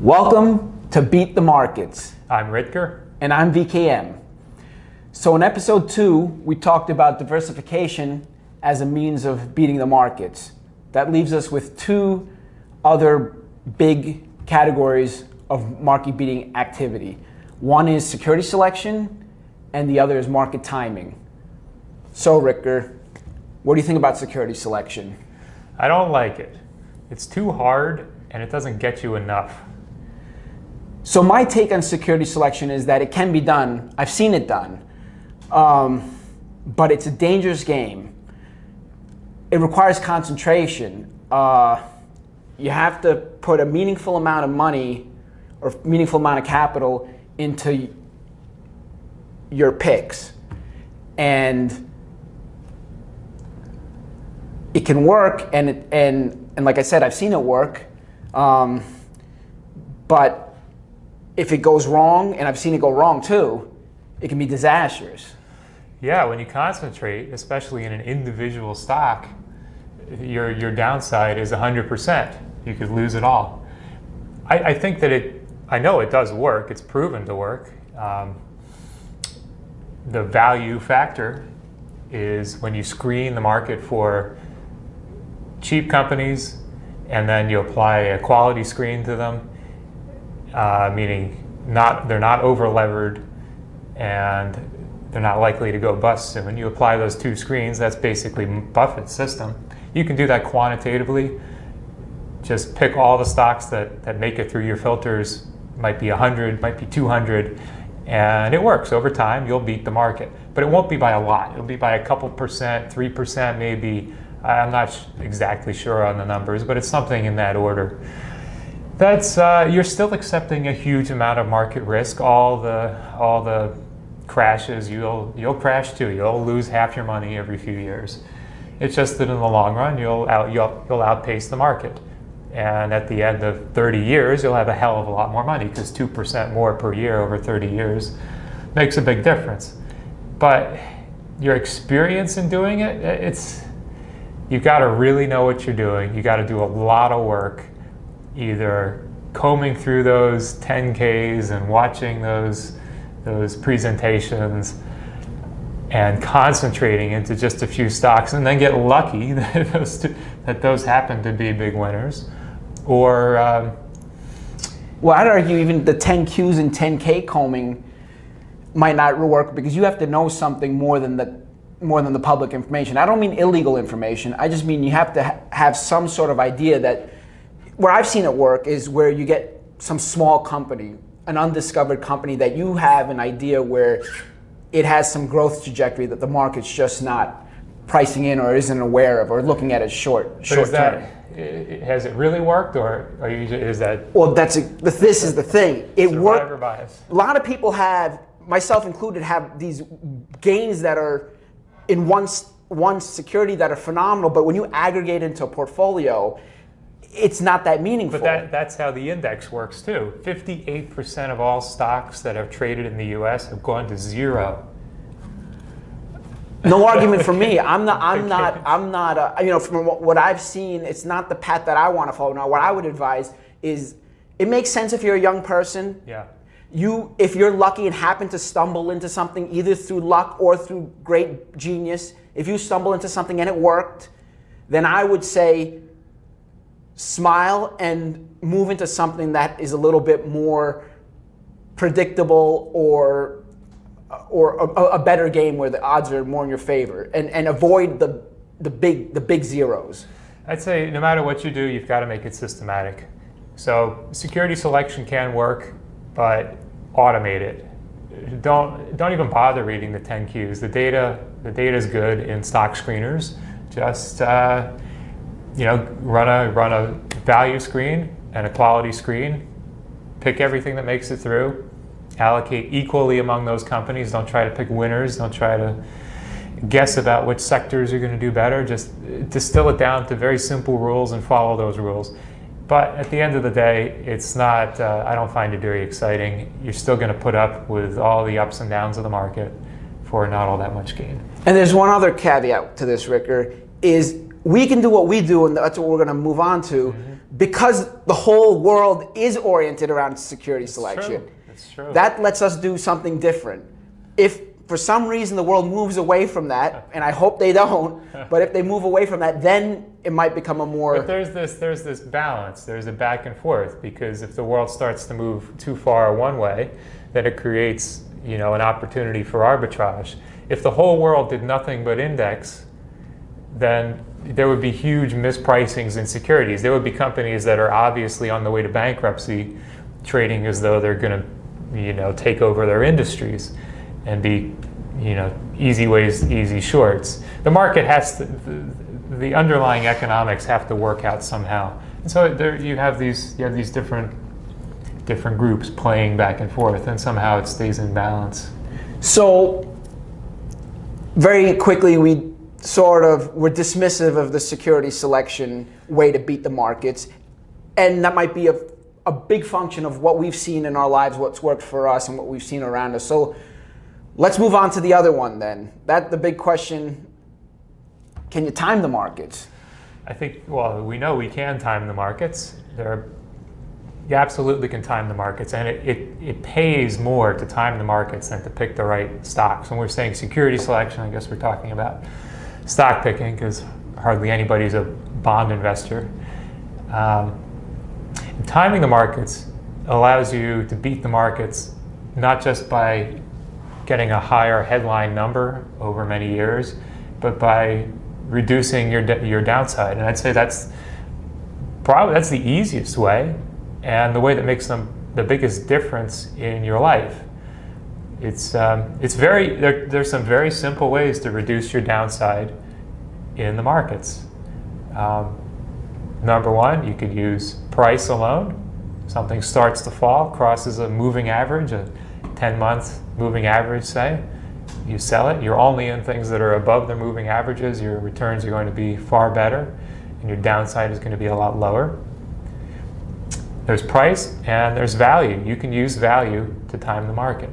Welcome to Beat the Markets. I'm Ritger. And I'm VKM. So in episode 2, we talked about diversification as a means of beating the markets. That leaves us with two other big categories of market beating activity. One is security selection, and the other is market timing. So Ritger, what do you think about security selection? I don't like it. It's too hard and it doesn't get you enough. So my take on security selection is that it can be done. I've seen it done. But it's a dangerous game. It requires concentration. You have to put a meaningful amount of money or meaningful amount of capital into your picks. And it can work, and like I said, I've seen it work. But if it goes wrong, and I've seen it go wrong too, it can be disastrous. Yeah, when you concentrate, especially in an individual stock, your downside is 100%. You could lose it all. I think that I know it does work. It's proven to work. The value factor is when you screen the market for cheap companies and then you apply a quality screen to them, meaning they're not over levered and they're not likely to go bust soon. You apply those two screens, that's basically Buffett's system. You can do that quantitatively. Just pick all the stocks that make it through your filters. Might be 100, might be 200, and it works. Over time, you'll beat the market. But it won't be by a lot. It'll be by a couple percent, 3% maybe. I'm not exactly sure on the numbers, but it's something in that order. That's you're still accepting a huge amount of market risk. All the crashes, you'll crash too. You'll lose half your money every few years. It's just that in the long run, you'll outpace the market. And at the end of 30 years, you'll have a hell of a lot more money because 2% more per year over 30 years makes a big difference. But your experience in doing it, you've got to really know what you're doing. You got to do a lot of work, either combing through those 10Ks and watching those presentations and concentrating into just a few stocks, and then get lucky that those happen to be big winners. Or well, I'd argue even the 10Qs and 10K combing might not work because you have to know something more than the public information. I don't mean illegal information. I just mean you have to have some sort of idea that where I've seen it work is where you get some small company, an undiscovered company that you have an idea where it has some growth trajectory that the market's just not pricing in or isn't aware of or looking at it short term. Has it really worked, or is that? Well, this is the thing. It survivor bias. A lot of people have, myself included, have these gains that are in one security that are phenomenal, but when you aggregate into a portfolio, it's not that meaningful. But that's how the index works too. 58% of all stocks that are traded in the U.S. have gone to zero. No argument for me. I'm not. From what I've seen, it's not the path that I want to follow. Now, what I would advise is, it makes sense if you're a young person. Yeah. If you're lucky and happen to stumble into something, either through luck or through great genius, if you stumble into something and it worked, then I would say smile and move into something that is a little bit more predictable or a better game where the odds are more in your favor, and avoid the big zeros. I'd say no matter what you do, you've got to make it systematic. So security selection can work, but automate it. Don't even bother reading the 10Qs. The data is good in stock screeners. Just run a value screen and a quality screen. Pick everything that makes it through. Allocate equally among those companies. Don't try to pick winners. Don't try to guess about which sectors are going to do better. Just distill it down to very simple rules and follow those rules. But at the end of the day, it's not, I don't find it very exciting. You're still going to put up with all the ups and downs of the market for not all that much gain. And there's one other caveat to this, Ritger, is we can do what we do, and that's what we're going to move on to, because the whole world is oriented around security selection. That's true. That lets us do something different. If for some reason the world moves away from that, and I hope they don't, but if they move away from that, then it might become a more... But there's this balance, there's a back and forth, because if the world starts to move too far one way, then it creates, you know, an opportunity for arbitrage. If the whole world did nothing but index, then there would be huge mispricings in securities. There would be companies that are obviously on the way to bankruptcy, trading as though they're going to, you know, take over their industries and be, you know, easy ways, easy shorts. The market has to, the underlying economics have to work out somehow. And so there you have these different groups playing back and forth, and somehow it stays in balance. So very quickly we're dismissive of the security selection way to beat the markets, and that might be a big function of what we've seen in our lives, what's worked for us and what we've seen around us. So let's move on to the other one then. The big question, can you time the markets? I think, well, we know we can time the markets. You absolutely can time the markets, and it pays more to time the markets than to pick the right stocks. When we're saying security selection, I guess we're talking about stock picking, because hardly anybody's a bond investor. Timing the markets allows you to beat the markets not just by getting a higher headline number over many years, but by reducing your downside. And I'd say that's the easiest way, and the way that makes them the biggest difference in your life. There's some very simple ways to reduce your downside in the markets. Number one, you could use price alone. Something starts to fall, crosses a moving average, a 10-month moving average, say. You sell it. You're only in things that are above the moving averages. Your returns are going to be far better, and your downside is going to be a lot lower. There's price and there's value. You can use value to time the market.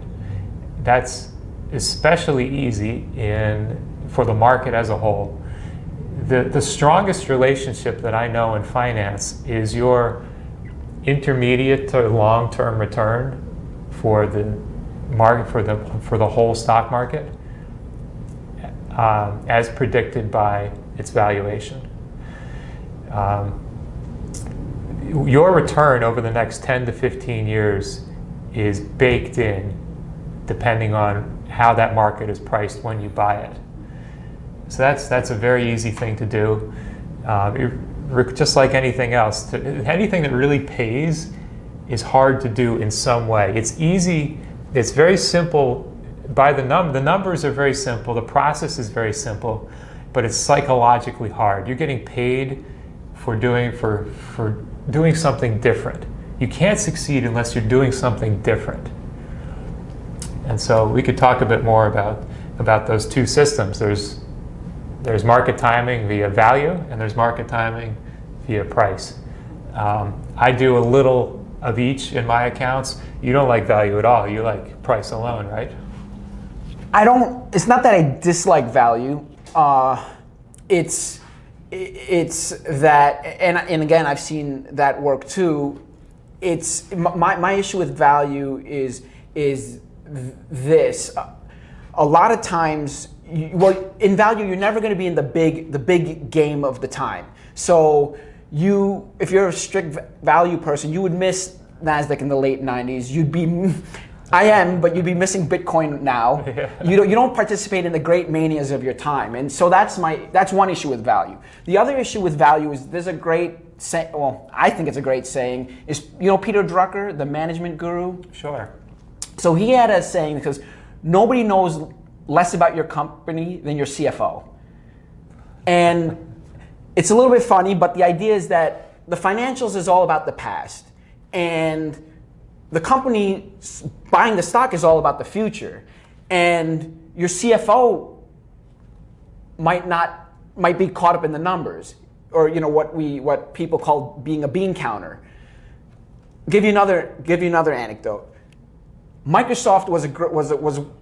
That's especially easy for the market as a whole. The strongest relationship that I know in finance is your intermediate to long-term return for the market, for the whole stock market, as predicted by its valuation. Your return over the next 10 to 15 years is baked in, depending on how that market is priced when you buy it. So that's a very easy thing to do. Just like anything else, anything that really pays is hard to do in some way. It's easy. It's very simple. The numbers are very simple. The process is very simple, but it's psychologically hard. You're getting paid for doing something different. You can't succeed unless you're doing something different. And so we could talk a bit more about those two systems. There's market timing via value, and there's market timing via price. I do a little of each in my accounts. You don't like value at all. You like price alone, right? It's not that I dislike value. It's that, and again, I've seen that work too. It's my issue with value is this. A lot of times, in value, you're never going to be in the big game of the time. So if you're a strict value person, you would miss NASDAQ in the late 90s. But you'd be missing Bitcoin now. Yeah. You don't participate in the great manias of your time. And so that's one issue with value. The other issue with value is there's a great I think it's a great saying, is, Peter Drucker, the management guru? Sure. So he had a saying, because nobody knows less about your company than your CFO. And it's a little bit funny, but the idea is that the financials is all about the past. And the company buying the stock is all about the future. And your CFO might be caught up in the numbers, or what people call being a bean counter. Give you another anecdote. Microsoft was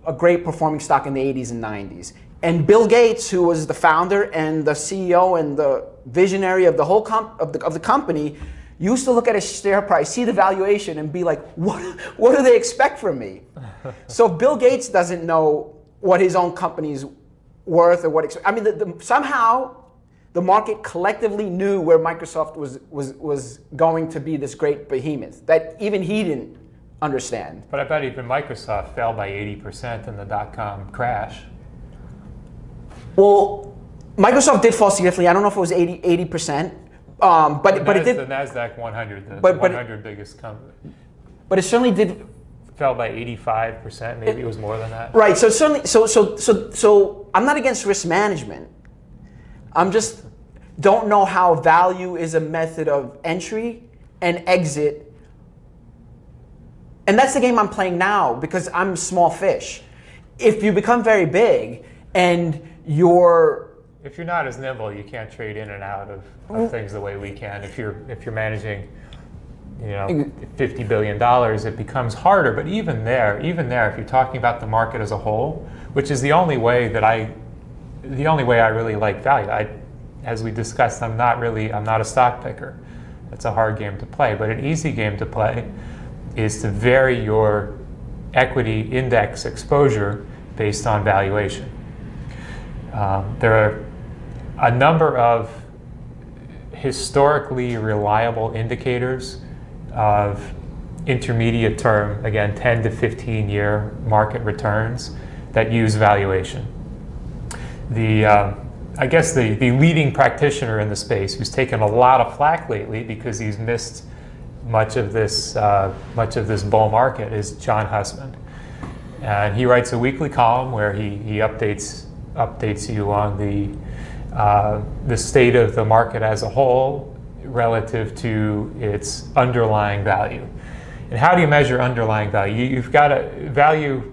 a great performing stock in the 80s and 90s. And Bill Gates, who was the founder and the CEO and the visionary of the whole of the company, used to look at a share price, see the valuation, and be like, what do they expect from me? So Bill Gates doesn't know what his own company's worth or what. I mean, somehow the market collectively knew where Microsoft was going to be this great behemoth that even he didn't understand. But I bet even Microsoft fell by 80% in the dot-com crash. Well, Microsoft did fall significantly. I don't know if it was 80%. But it did. The NASDAQ 100, the 100 biggest company. But it certainly did. Fell by 85%. Maybe it was more than that. Right. So certainly. So I'm not against risk management. I'm just don't know how value is a method of entry and exit. And that's the game I'm playing now because I'm small fish. If you become very big and if you're not as nimble, you can't trade in and out of things the way we can. If you're managing, $50 billion, it becomes harder. But even there, if you're talking about the market as a whole, which is the only way I really like value. As we discussed, I'm not a stock picker. It's a hard game to play. But an easy game to play is to vary your equity index exposure based on valuation. There are a number of historically reliable indicators of intermediate term, again, 10 to 15 year market returns that use valuation. I guess the leading practitioner in the space who's taken a lot of flack lately because he's missed much of this bull market is John Hussman. And he writes a weekly column where he updates you on the state of the market as a whole relative to its underlying value. And how do you measure underlying value? You've got a value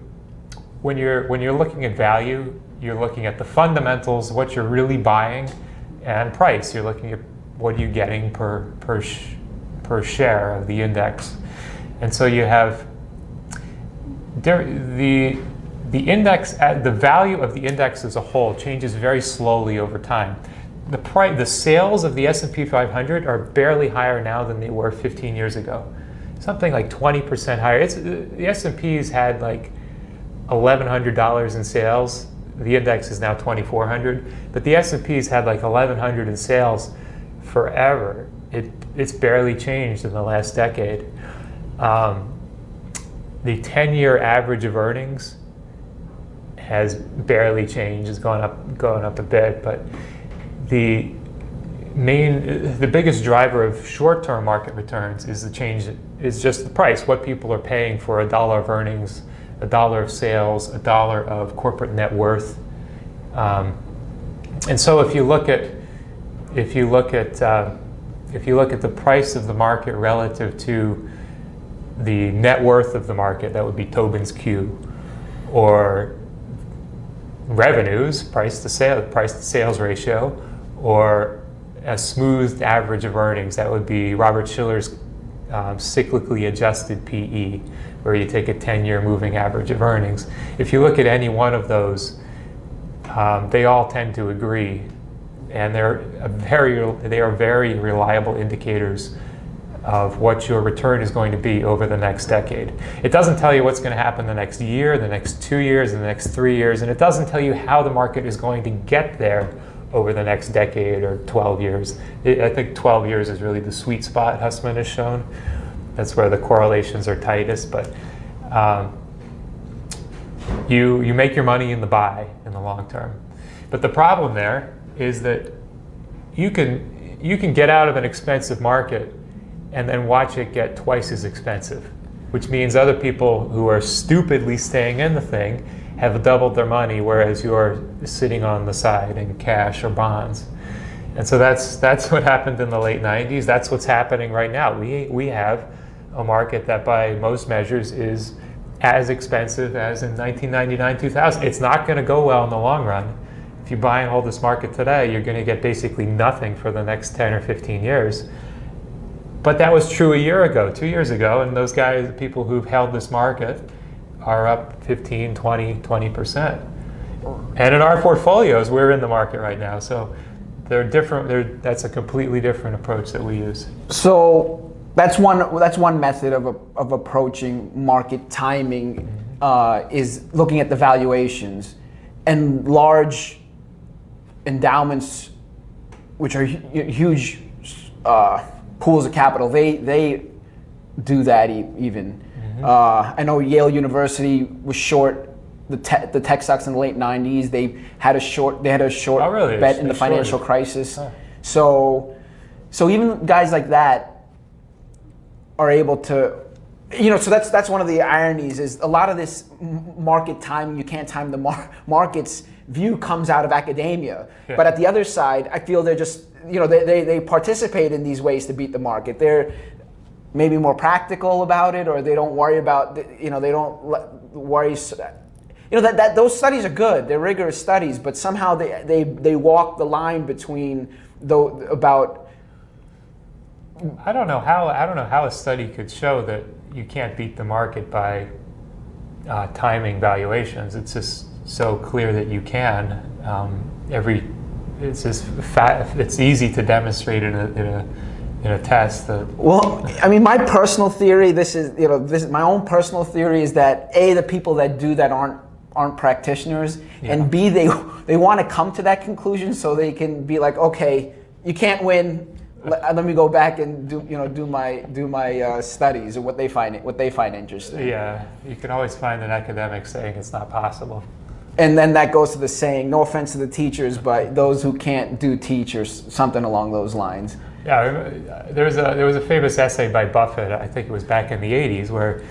when you're looking at value. You're looking at the fundamentals, what you're really buying, and price. You're looking at what you're getting per share of the index. And so you have the index, the value of the index as a whole changes very slowly over time. The sales of the S&P 500 are barely higher now than they were 15 years ago. Something like 20% higher. The S&P's had like $1,100 in sales. The index is now 2,400, but the S&P's had like 1,100 in sales forever. It's barely changed in the last decade. The 10-year average of earnings has barely changed. It's gone up a bit, but the biggest driver of short-term market returns is just the price, what people are paying for a dollar of earnings, a dollar of sales, a dollar of corporate net worth. And so if you look at the price of the market relative to the net worth of the market, that would be Tobin's Q, or revenues, price to sales ratio, or a smoothed average of earnings, that would be Robert Shiller's cyclically adjusted PE, where you take a 10-year moving average of earnings. If you look at any one of those, they all tend to agree, and they are very reliable indicators of what your return is going to be over the next decade. It doesn't tell you what's going to happen the next year, the next 2 years, the next 3 years, and it doesn't tell you how the market is going to get there over the next decade or 12 years. I think 12 years is really the sweet spot Hussman has shown. That's where the correlations are tightest, but you make your money in the buy in the long term. But the problem there is that you can get out of an expensive market and then watch it get twice as expensive, which means other people who are stupidly staying in the thing have doubled their money, whereas you're sitting on the side in cash or bonds. And so that's what happened in the late 90s. That's what's happening right now. We have a market that by most measures is as expensive as in 1999, 2000. It's not going to go well in the long run. If you buy and hold this market today, you're going to get basically nothing for the next 10 or 15 years. But that was true a year ago, 2 years ago, and those guys, the people who've held this market, are up 15, 20%. And in our portfolios, we're in the market right now. So they're different. That's a completely different approach that we use. So that's one method of approaching market timing, is looking at the valuations, and large endowments, which are huge pools of capital. They do that even. I know Yale University was short the tech stocks in the late 90s. They had a short Oh, really? bet in the financial crisis. Huh. So even guys like that are able to, so that's one of the ironies, is a lot of this market timing, you can't time the markets view, comes out of academia. Yeah. But at the other side, I feel they're just, they participate in these ways to beat the market. They're maybe more practical about it, or they don't worry about, they don't worry. That those studies are good. They're rigorous studies, but somehow they walk the line between about. I don't know how a study could show that you can't beat the market by timing valuations. It's just so clear that you can. It's easy to demonstrate in a test. Well, I mean, my personal theory. This is my own personal theory, is that the people that do that aren't practitioners, yeah. And B, they want to come to that conclusion so they can be like, okay, you can't win. Let me go back and do my studies, or what they find interesting. Yeah, you can always find an academic saying it's not possible. And then that goes to the saying, no offense to the teachers, but those who can't do teach, or something along those lines. Yeah, there was a famous essay by Buffett, I think it was back in the 80s, where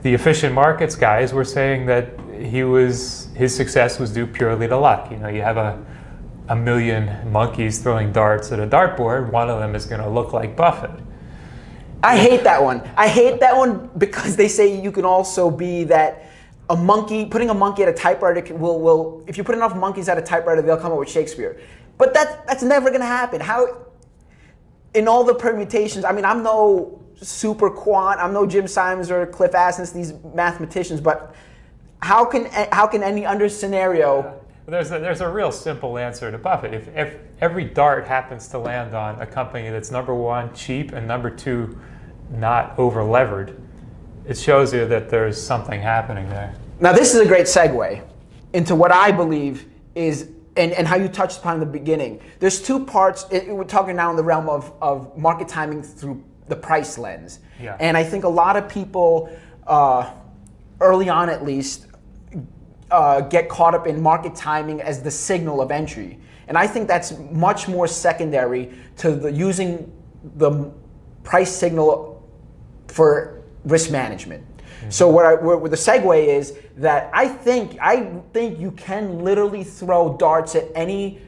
the efficient markets guys were saying that his success was due purely to luck. You have a million monkeys throwing darts at a dartboard, one of them is going to look like Buffett. I hate that one. I hate that one because they say you can also be that putting a monkey at a typewriter will if you put enough monkeys at a typewriter, they'll come up with Shakespeare. But that's never going to happen. How, in all the permutations, I mean, I'm no super quant, I'm no Jim Simons or Cliff Asness, these mathematicians, but how can any under scenario? There's a real simple answer to Buffett. If every dart happens to land on a company that's number one, cheap, and number two, not over levered, it shows you that there's something happening there. Now this is a great segue into what I believe is, and how you touched upon in the beginning. There's two parts. We're talking now in the realm of market timing through the price lens. Yeah. And I think a lot of people, early on at least, get caught up in market timing as the signal of entry. And I think that's much more secondary to using the price signal for risk management. Mm-hmm. So where the segue is that I think you can literally throw darts at any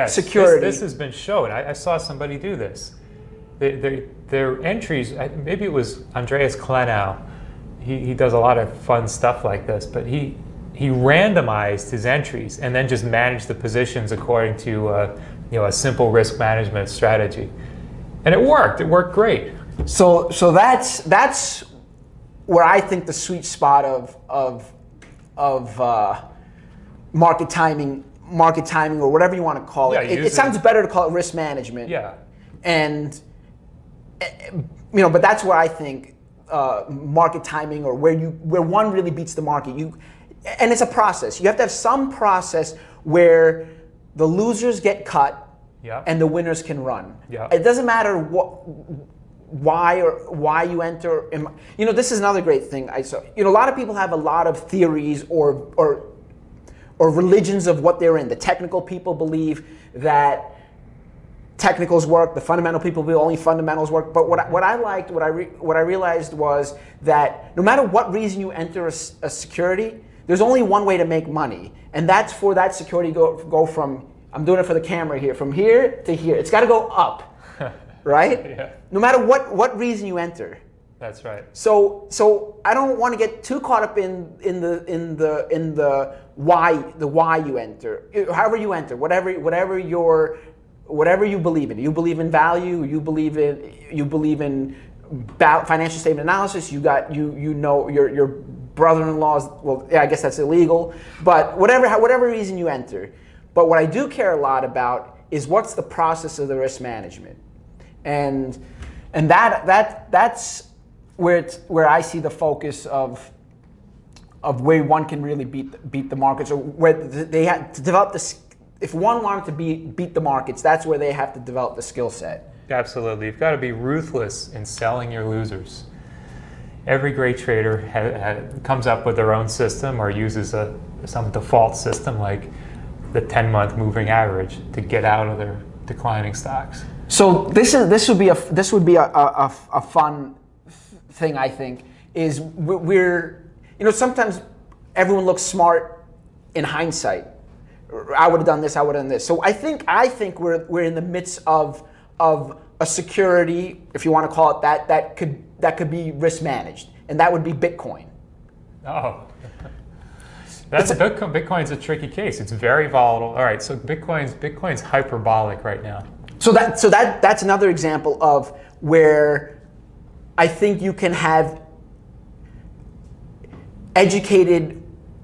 security. This has been shown. I saw somebody do this. Their entries, maybe it was Andreas Klenau. He does a lot of fun stuff like this, but he randomized his entries and then just managed the positions according to a simple risk management strategy, and it worked. It worked great. So that's where I think the sweet spot of market timing, or whatever you want to call it. It sounds better to call it risk management. Yeah. And but that's where I think market timing, or where one really beats the market. And it's a process. You have to have some process where the losers get cut, yeah, and the winners can run. Yeah. It doesn't matter why you enter. This is another great thing. A lot of people have a lot of theories or religions of what they're in. The technical people believe that technicals work. The fundamental people believe only fundamentals work. But what I realized was that no matter what reason you enter a security, there's only one way to make money, and that's for that security go from, I'm doing it for the camera here, from here to here. It's got to go up, right? Yeah. No matter what reason you enter. That's right. So I don't want to get too caught up in the why you enter. However you enter, whatever you believe in. You believe in value. You believe in financial statement analysis. Your brother-in-law's, well, yeah, I guess that's illegal, but whatever reason you enter. But what I do care a lot about is what's the process of the risk management, and that's where I see the focus of where one can really beat the markets, or where they have to develop the. If one wanted to beat the markets, that's where they have to develop the skill set. Absolutely, you've got to be ruthless in selling your losers. Every great trader comes up with their own system or uses some default system like the 10-month moving average to get out of their declining stocks. So this would be a fun thing, I think, is we're sometimes everyone looks smart in hindsight. I would have done this, I would have done this. So I think we're in the midst of a security, if you want to call it that could be risk managed, and that would be Bitcoin. Oh, Bitcoin's a tricky case. It's very volatile. All right, so Bitcoin's hyperbolic right now. So that's another example of where I think you can have educated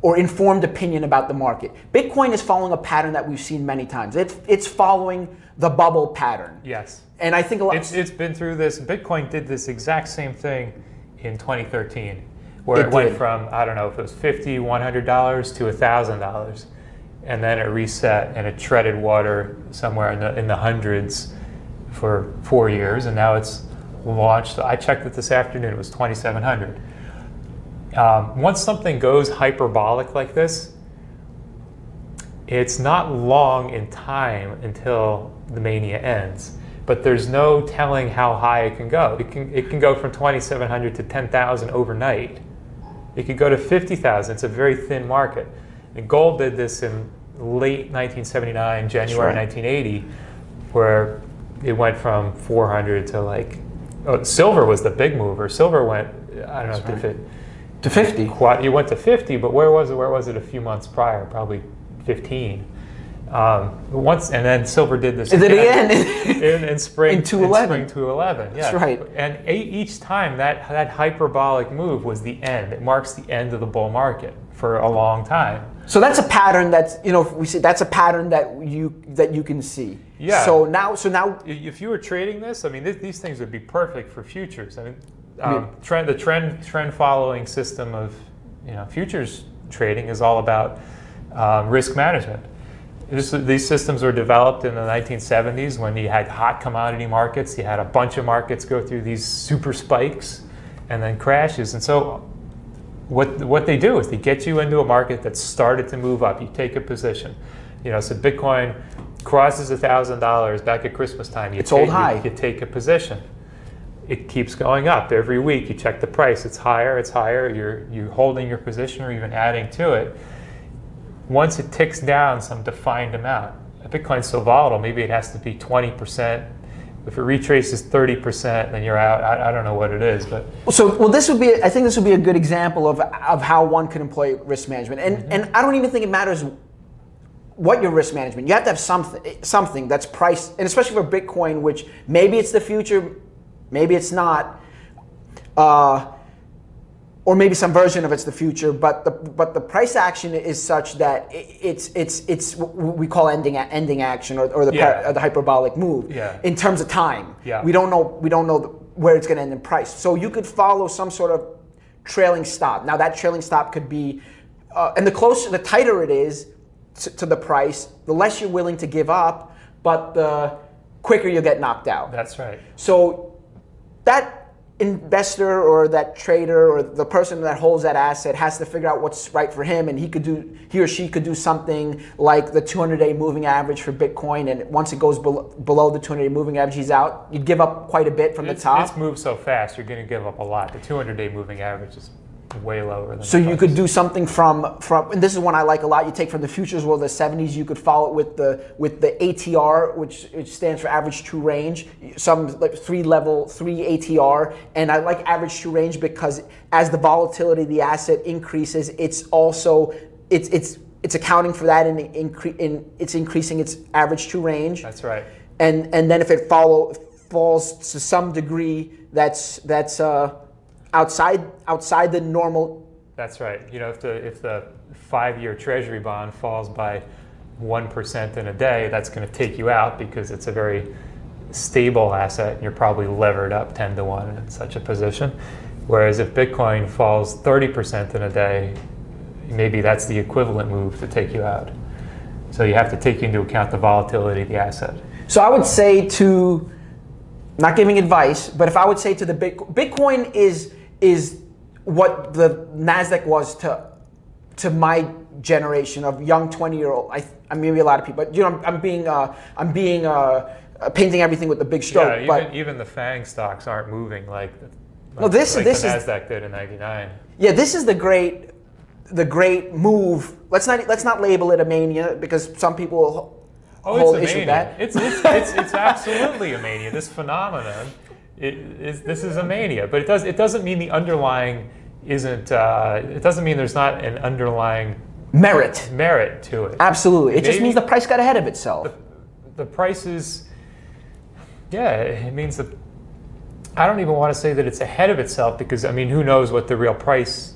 or informed opinion about the market. Bitcoin is following a pattern that we've seen many times. It's following the bubble pattern. Yes. And I think a lot. It's been through this. Bitcoin did this exact same thing in 2013, where it went from, I don't know if it was $50, $100 to $1,000, and then it reset and it treaded water somewhere in the hundreds for 4 years, and now it's launched. I checked it this afternoon. It was 2,700. Once something goes hyperbolic like this, it's not long in time until the mania ends. But there's no telling how high it can go. It can go from 2,700 to 10,000 overnight. It could go to 50,000. It's a very thin market. And gold did this in late 1979, January 1980, where it went from 400 to silver was the big mover. Silver went, I don't know if it to 50. You went to 50, but where was it? Where was it a few months prior? Probably 15. And then silver did this again in spring in 2011. In spring 2011, yeah. That's right. And each time that hyperbolic move was the end. It marks the end of the bull market for a long time. So that's a pattern that's a pattern that you can see. Yeah. So now if you were trading this, I mean, these things would be perfect for futures. I mean, the trend following system of futures trading is all about risk management. These systems were developed in the 1970s when you had hot commodity markets. You had a bunch of markets go through these super spikes and then crashes. And so what they do is they get you into a market that's started to move up. You take a position. So Bitcoin crosses $1,000 back at Christmas time. It's old high. You take a position. It keeps going up every week. You check the price. It's higher. It's higher. You're holding your position or even adding to it. Once it ticks down some defined amount, Bitcoin's so volatile, maybe it has to be 20%. If it retraces 30%, then you're out. I don't know what it is, but I think this would be a good example of how one can employ risk management. And I don't even think it matters what your risk management. You have to have something that's priced, and especially for Bitcoin, which maybe it's the future, maybe it's not. Or maybe some version of it's the future, but the price action is such that it's what we call ending action or the hyperbolic move in terms of time. Yeah. We don't know where it's going to end in price. So you could follow some sort of trailing stop. Now that trailing stop could be, and the tighter it is to the price, the less you're willing to give up, but the quicker you'll get knocked out. That's right. So that investor or that trader or the person that holds that asset has to figure out what's right for him, and he or she could do something like the 200-day moving average for Bitcoin, and once it goes below the 200-day moving average, he's out. You'd give up quite a bit from the top. It's moved so fast, you're going to give up a lot. The 200-day moving average is way lower than so you could do something from and this is one I like a lot. You take from the futures world of the 70s. You could follow it with the ATR, which stands for average true range. Some like 3 ATR, and I like average true range because as the volatility of the asset increases, it's also it's accounting for that and it's increasing its average true range. That's right. And then if it falls to some degree, that's outside the normal. That's right. If the 5-year Treasury bond falls by 1% in a day, that's going to take you out because it's a very stable asset and you're probably levered up 10 to 1 in such a position. Whereas if Bitcoin falls 30% in a day, maybe that's the equivalent move to take you out. So you have to take into account the volatility of the asset. So I would say to, not giving advice, but if I would say to the Bitcoin is what the NASDAQ was to my generation of young 20-year-old. I mean, maybe a lot of people, but you know, I'm being painting everything with the big stroke. Yeah, even the FANG stocks aren't moving like the NASDAQ did in '99. Yeah, this is the great move. Let's not label it a mania because some people hold issue with that. It's absolutely a mania. This phenomenon, this is a mania, but it doesn't mean the underlying isn't. It doesn't mean there's not an underlying merit to it. Absolutely, it just means the price got ahead of itself. The price is. Yeah, it means that. I don't even want to say that it's ahead of itself because I mean, who knows what the real price,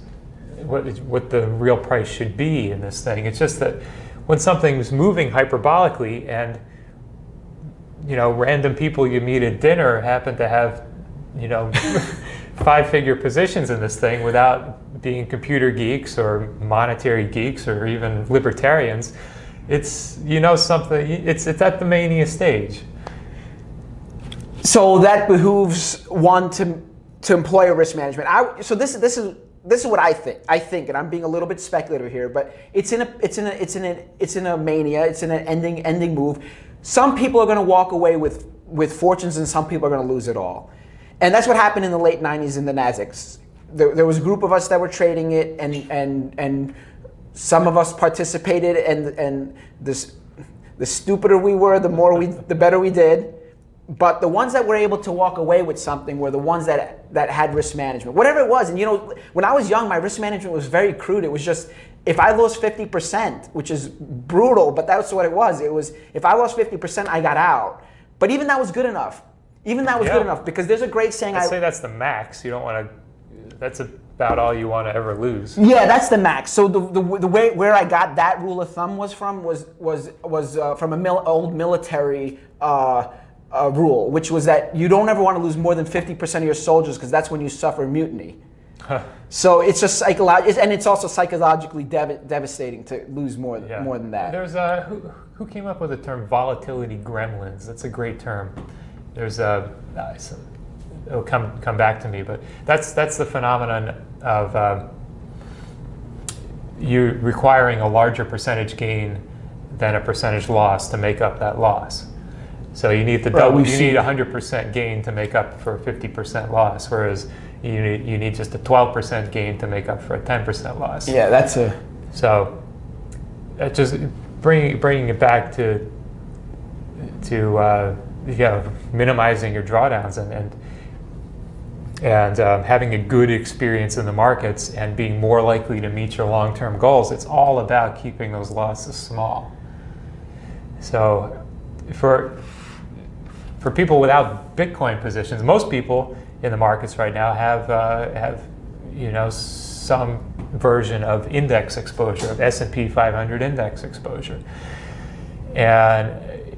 what the real price should be in this thing. It's just that when something's moving hyperbolically and you know random people you meet at dinner happen to have you know 5-figure positions in this thing without being computer geeks or monetary geeks or even libertarians, it's something. It's at the mania stage. So that behooves one to employ a risk management. So this is what I think. And I'm being a little bit speculative here, but it's in a mania. It's in an ending move. Some people are going to walk away with fortunes, and some people are going to lose it all. And that's what happened in the late '90s in the NASDAQ. There was a group of us that were trading it, and some of us participated. And the stupider we were, the better we did. But the ones that were able to walk away with something were the ones that had risk management, whatever it was. And you know, when I was young, my risk management was very crude. It was just if I lost 50%, which is brutal, but that's what it was. It was if I lost 50%, I got out. But even that was good enough. Even that was good enough because there's a great saying. I'd say that's the max. You don't want to. That's about all you want to ever lose. Yeah, that's the max. So the way where I got that rule of thumb was from from an old military. Rule, which was that you don't ever want to lose more than 50% of your soldiers because that's when you suffer mutiny. So it's just psychological, and it's also psychologically devastating to lose more than that. There's who came up with the term volatility gremlins? That's a great term. There's it'll come back to me, but that's the phenomenon of you requiring a larger percentage gain than a percentage loss to make up that loss. So you need the double. You need 100% gain to make up for a 50% loss, whereas you need just a 12% gain to make up for a 10% loss. Yeah, that's a. So, just bringing it back to minimizing your drawdowns and having a good experience in the markets and being more likely to meet your long-term goals. It's all about keeping those losses small. So, for people without Bitcoin positions, most people in the markets right now have some version of index exposure, of S&P 500 index exposure. And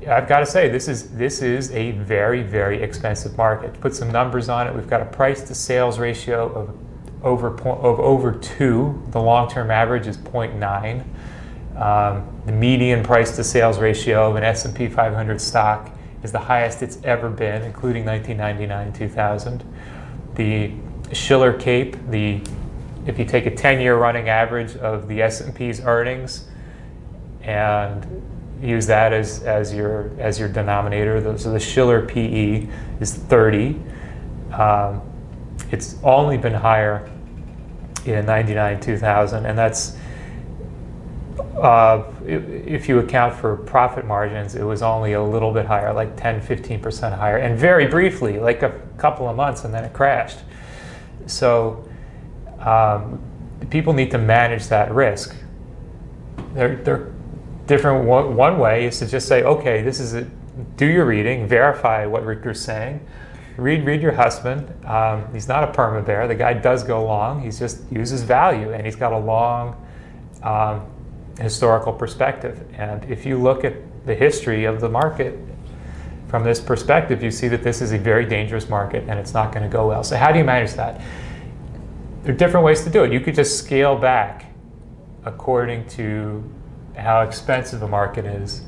I've got to say, this is a very, very expensive market. To put some numbers on it, we've got a price to sales ratio of over 2. The long-term average is 0.9. The median price to sales ratio of an S&P 500 stock is the highest it's ever been, including 1999-2000. The Shiller Cape, if you take a 10-year running average of the S&P's earnings and use that as your denominator, so the Shiller PE is 30. It's only been higher in 99-2000, and that's if you account for profit margins, it was only a little bit higher, like 10-15% higher, and very briefly, like a couple of months, and then it crashed. So people need to manage that risk. They're different. One way is to just say, okay, this is it. Do your reading, verify what Ritger's saying. Read your husband. He's not a perma bear. The guy does go long. He's just uses value, and he's got a long historical perspective. And if you look at the history of the market from this perspective, you see that this is a very dangerous market and it's not going to go well. So how do you manage that? There are different ways to do it. You could just scale back according to how expensive a market is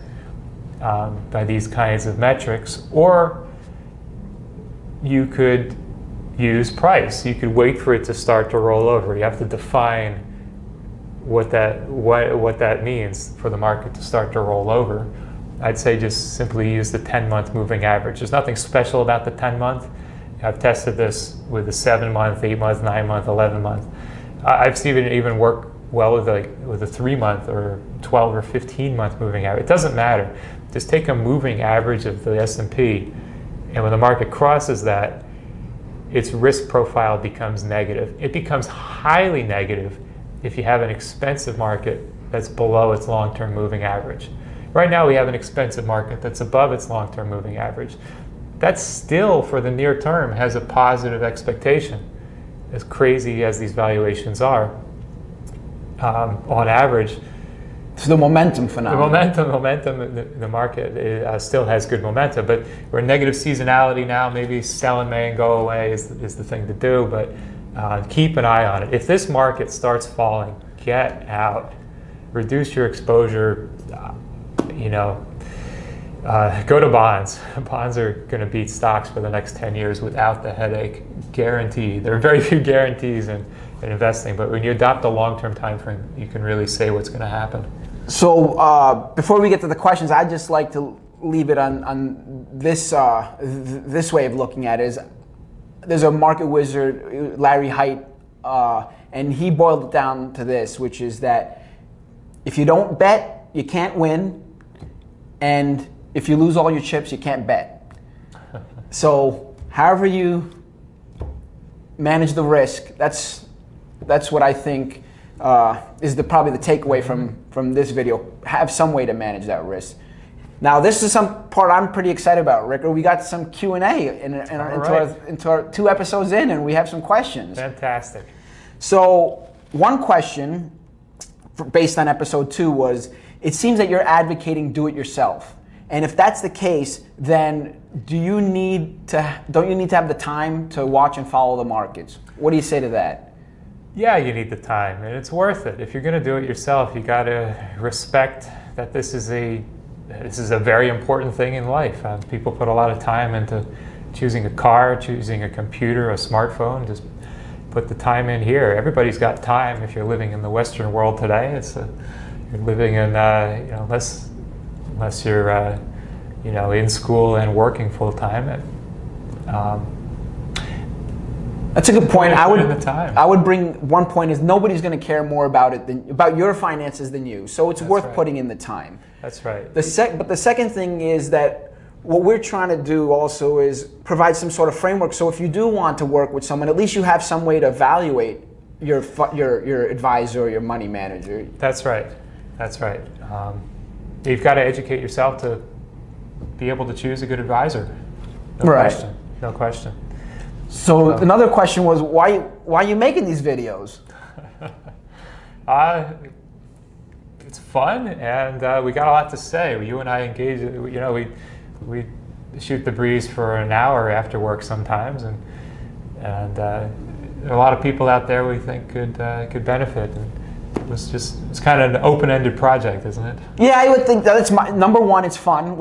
by these kinds of metrics, or you could use price. You could wait for it to start to roll over. You have to define what that means for the market to start to roll over. I'd say just simply use the 10-month moving average. There's nothing special about the 10-month. I've tested this with the 7-month, 8-month, 9-month, 11-month. I've seen it even work well with a 3-month or 12 or 15-month moving average. It doesn't matter. Just take a moving average of the S&P, and when the market crosses that, its risk profile becomes negative. It becomes highly negative if you have an expensive market that's below its long-term moving average. Right now we have an expensive market that's above its long-term moving average. That still, for the near term, has a positive expectation, as crazy as these valuations are. On average, it's the momentum phenomenon. The market still has good momentum, but we're in negative seasonality now. Maybe sell in May and go away is the thing to do, but keep an eye on it. If this market starts falling, get out. Reduce your exposure. Go to bonds. Bonds are going to beat stocks for the next 10 years without the headache. Guaranteed. There are very few guarantees in investing, but when you adopt a long-term time frame, you can really say what's going to happen. So before we get to the questions, I'd just like to leave it on this this way of looking at it. Is there's a market wizard, Larry Height, and he boiled it down to this, which is that if you don't bet, you can't win, and if you lose all your chips, you can't bet. So however you manage the risk, that's what I think is probably the takeaway from this video. Have some way to manage that risk. Now, this is some part I'm pretty excited about, Ricker. We got some Q&A into our 2 episodes in, and we have some questions. Fantastic. So one question based on episode 2 was, it seems that you're advocating do-it-yourself. And if that's the case, then don't you need to have the time to watch and follow the markets? What do you say to that? Yeah, you need the time, and it's worth it. If you're going to do it yourself, you got to respect that this is a very important thing in life. People put a lot of time into choosing a car, choosing a computer, a smartphone. Just put the time in here. Everybody's got time. If you're living in the Western world today, you're living in unless you're in school and working full time. That's a good point. I would bring one point is nobody's going to care more about your finances than you. So it's worth putting in the time. That's right. But the second thing is that what we're trying to do also is provide some sort of framework. So if you do want to work with someone, at least you have some way to evaluate your advisor or your money manager. That's right. That's right. You've got to educate yourself to be able to choose a good advisor. No question. So another question was, why are you making these videos? It's fun, and we got a lot to say. You and I engage. We shoot the breeze for an hour after work sometimes, and there are a lot of people out there we think could benefit. And it's kind of an open-ended project, isn't it? Yeah, I would think that it's number one. It's fun.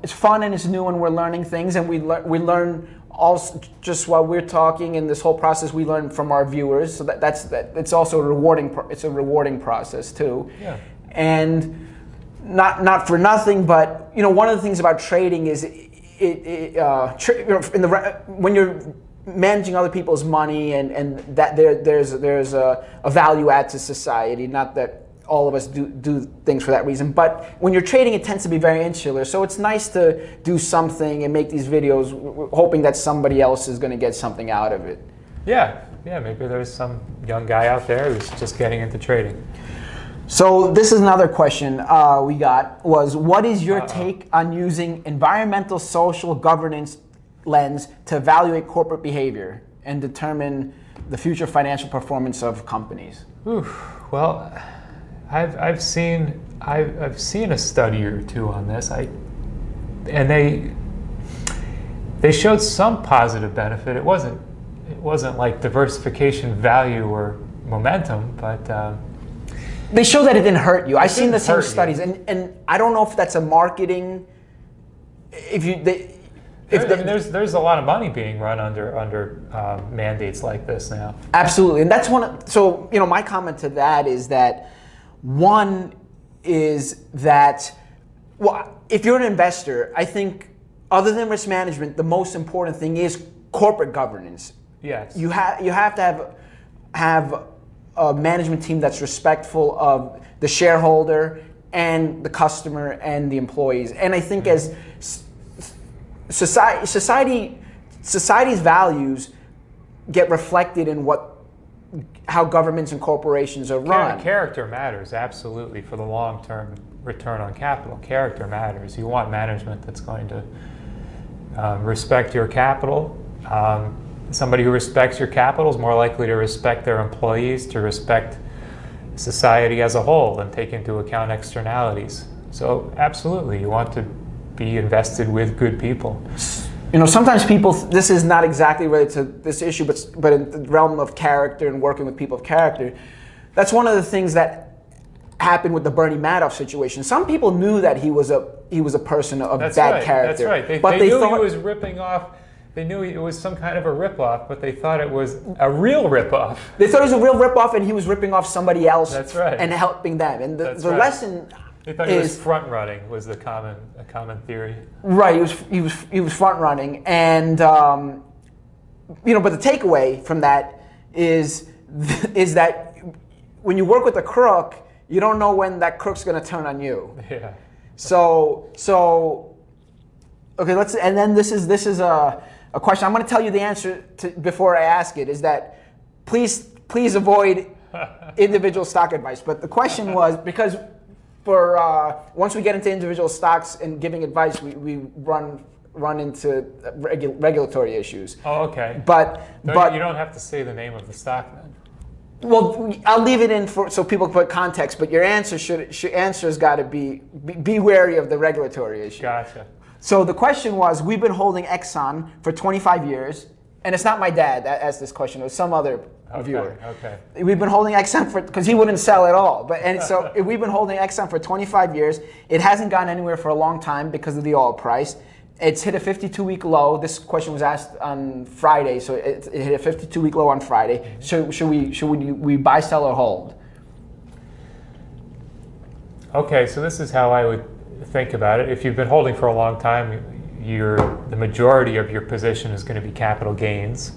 It's fun and it's new, and we're learning things, and we learn also just while we're talking in this whole process. We learn from our viewers, so it's also rewarding. It's a rewarding process too. Yeah. And not for nothing, but one of the things about trading is when you're managing other people's money, and that there's a value add to society. Not that all of us do things for that reason, but when you're trading, it tends to be very insular. So it's nice to do something and make these videos, hoping that somebody else is going to get something out of it. Yeah. Maybe there's some young guy out there who's just getting into trading. So this is another question we got was, what is your take on using environmental, social, governance lens to evaluate corporate behavior and determine the future financial performance of companies? Well, I've seen a study or two on this. And they showed some positive benefit. It wasn't like diversification value or momentum, but they show that it didn't hurt you. I've seen the same studies, and I don't know if that's a marketing. There's a lot of money being run under mandates like this now. Absolutely, and that's one. So my comment to that is that one is that if you're an investor, I think other than risk management, the most important thing is corporate governance. Yes. You have to have a management team that's respectful of the shareholder and the customer and the employees. And I think as society's values get reflected in how governments and corporations are run. Character matters, absolutely, for the long-term return on capital. Character matters. You want management that's going to respect your capital. Somebody who respects your capital is more likely to respect their employees, to respect society as a whole, and take into account externalities. So absolutely, you want to be invested with good people. Sometimes people, this is not exactly related to this issue, but in the realm of character and working with people of character, that's one of the things that happened with the Bernie Madoff situation. Some people knew that he was a person of bad character. That's right. They knew he was ripping off. They knew it was some kind of a ripoff, but they thought it was a real ripoff. They thought it was a real ripoff, and he was ripping off somebody else. That's right. And helping them. And the lesson. They thought he was front running was a common theory. Right. He was front running, and but the takeaway from that is that when you work with a crook, you don't know when that crook's going to turn on you. Yeah. So okay. And then this is a question. I'm going to tell you the answer before I ask it. Is that please avoid individual stock advice. But the question was because. Once we get into individual stocks and giving advice, we run into regulatory issues. Oh, okay. But you don't have to say the name of the stock then. Well, I'll leave it in so people can put context. But your answer answer's got to be wary of the regulatory issue. Gotcha. So the question was, we've been holding Exxon for 25 years, and it's not my dad that asked this question. It was some other viewer. Okay. We've been holding Exxon because he wouldn't sell at all. So we've been holding Exxon for 25 years. It hasn't gone anywhere for a long time because of the oil price. It's hit a 52-week low. This question was asked on Friday, so it hit a 52-week low on Friday. So should we buy, sell, or hold? Okay, so this is how I would think about it. If you've been holding for a long time, the majority of your position is going to be capital gains.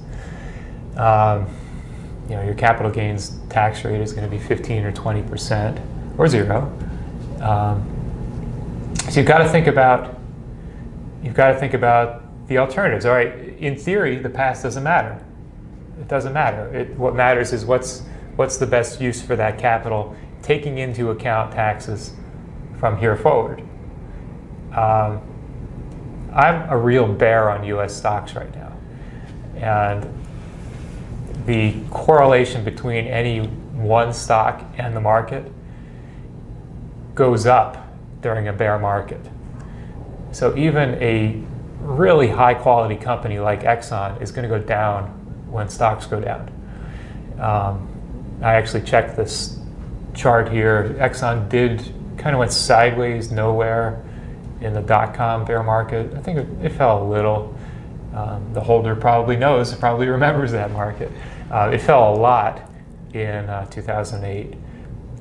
Your capital gains tax rate is going to be 15 or 20% or 0. So you've got to think about the alternatives. All right, in theory, the past doesn't matter. It doesn't matter. What matters is what's the best use for that capital, taking into account taxes from here forward. I'm a real bear on U.S. stocks right now, and the correlation between any one stock and the market goes up during a bear market. So even a really high quality company like Exxon is going to go down when stocks go down. I actually checked this chart here. Exxon kind of went sideways nowhere in the dot-com bear market. I think it fell a little. The holder probably remembers that market. It fell a lot in 2008.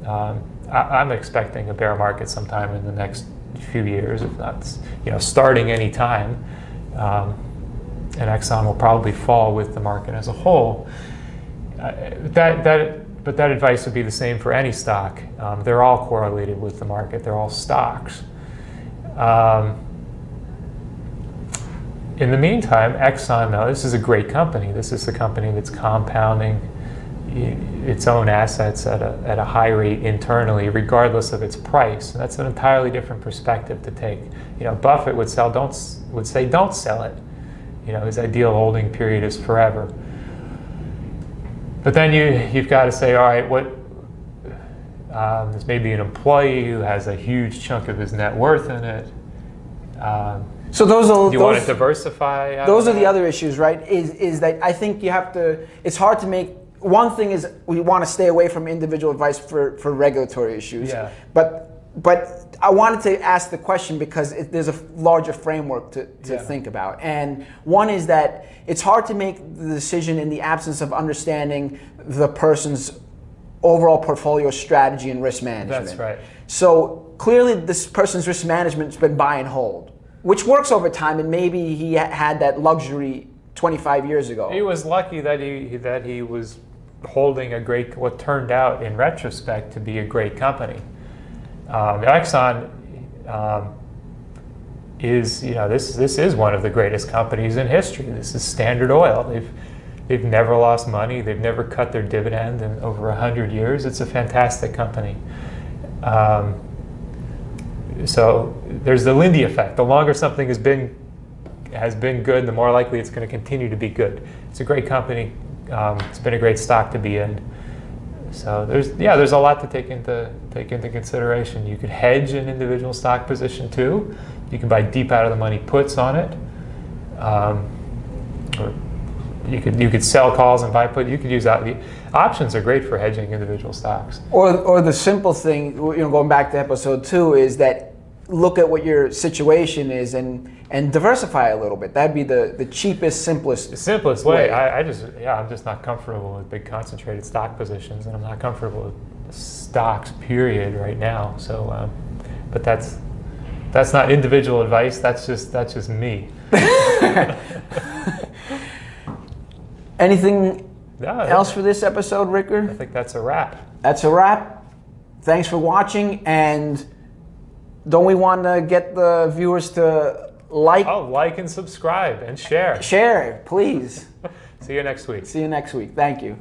I'm expecting a bear market sometime in the next few years, if not, starting any time. And Exxon will probably fall with the market as a whole. But that advice would be the same for any stock. They're all correlated with the market. They're all stocks. In the meantime, Exxon, now this is a great company. This is a company that's compounding its own assets at a high rate internally, regardless of its price. And that's an entirely different perspective to take. Buffett would say don't sell it. His ideal holding period is forever. But then you've got to say, all right, There's maybe an employee who has a huge chunk of his net worth in it. So those are, you want to diversify? Those are the other issues, right? Is that I think you have to. It's hard to make. One thing is we want to stay away from individual advice for regulatory issues. Yeah. But I wanted to ask the question because there's a larger framework to Yeah. think about. And one is that it's hard to make the decision in the absence of understanding the person's overall portfolio strategy and risk management. That's right. So clearly this person's risk management's been buy and hold, which works over time, and maybe he had that luxury 25 years ago. He was lucky that he was holding what turned out in retrospect to be a great company. Exxon is, this is one of the greatest companies in history. This is Standard Oil. They've never lost money. They've never cut their dividend in over 100 years. It's a fantastic company. So there's the Lindy effect. The longer something has been good, the more likely it's going to continue to be good. It's a great company. It's been a great stock to be in. So there's a lot to take into consideration. You could hedge an individual stock position too. You can buy deep out of the money puts on it. Or you could sell calls and buy put. You could use that. The options are great for hedging individual stocks. Or the simple thing, going back to episode 2, is that look at what your situation is and diversify a little bit. That'd be the cheapest, simplest. The simplest way. I'm just not comfortable with big concentrated stock positions, and I'm not comfortable with stocks. Period. Right now. So, but that's not individual advice. That's just me. Anything else for this episode, Ritger? I think that's a wrap. That's a wrap. Thanks for watching, and don't we want to get the viewers to like? Oh, like and subscribe and share. Share, please. See you next week. See you next week. Thank you.